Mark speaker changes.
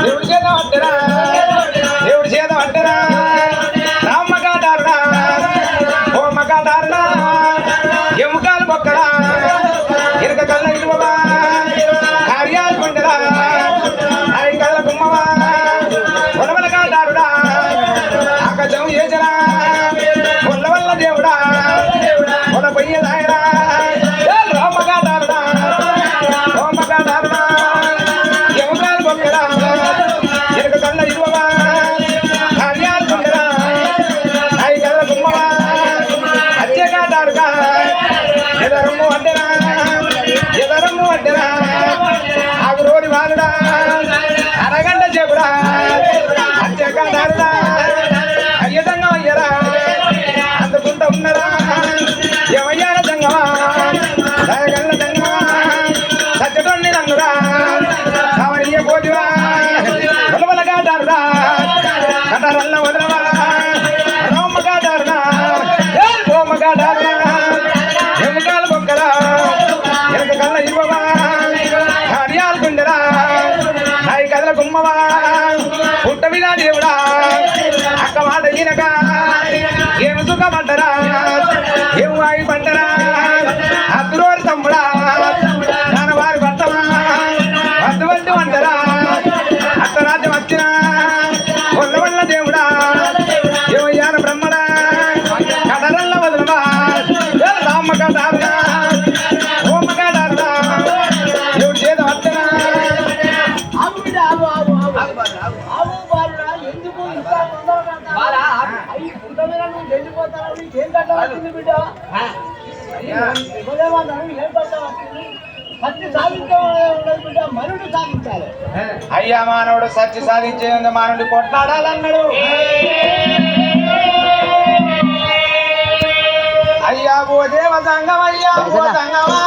Speaker 1: దేవుడి చేత పట్టరా దేవుడి చేత పట్టరా రామ్మకాటారుడా ఓ మకాటారుడా ఎముకాలు బొక్కడా ఇరక కళ్ళ ఇటువా కార్యాలు కొండరా అవి కళ్ళ గుమ్మవా పొలవల కాటారుడా ఆకాశం ఏజరా పొల్ల వల్ల దేవుడా పొల పొయ్య దాయరా రామ్మకాటారుడా ఓ మకాటారుడా ఎముకాలు బొక్కడా ఇరక కళ్ళ ఇటువా కార్యాలు కొండరా అవి కళ్ళ గుమ్మవా అచ్చే కాటారుగా ఎదరమ్ము అడ్డరా ఎదరమ్ము అడ్డరా ఆగు రోడి వాలుడా అరగంట చెబురా అచ్చకారుడా అయ్యదంగా అయ్యరా అందుకుంటా ఉన్నరా ఏమయ్యార దంగమా దయగల్ల దంగమా సచ్చటొన్ని రంగురా కావడియ పోజురా కొలవల కాటారురా కటారల్ల వదలవా రోమ్మ కాటారురా రోమ్మ కాటారురా ఎముకాలు బొక్కరా ఎనక కళ్ళ ఇవ్వవా కార్యాలు గుండెరా నాయి కదల గుమ్మవా పుట్టవిలా దేవుడా అక్క మాట ఈనక ఏమి సుఖమంటరా ఏమి వాయి పంటరా అద్దురోరి తమ్ముడా నాన్నవారి పట్టమా వద్దు వద్దు అంటరా అత్తరాజ్యం వచ్చినా వల్ల వల్ల దేవుడా ఏమయ్యాన బ్రహ్మడా కడరల్ల వదలవా రామ్మ కటారుగా ఓమ్మ కటారుగా దేవుడి చేత వద్దనా అయ్యా మానవుడు సత్య సాధించే మానవుడు కొట్లాడాలన్నాడు అయ్యా ఓ దేవ సంగమయ్యా ఓ సంగమా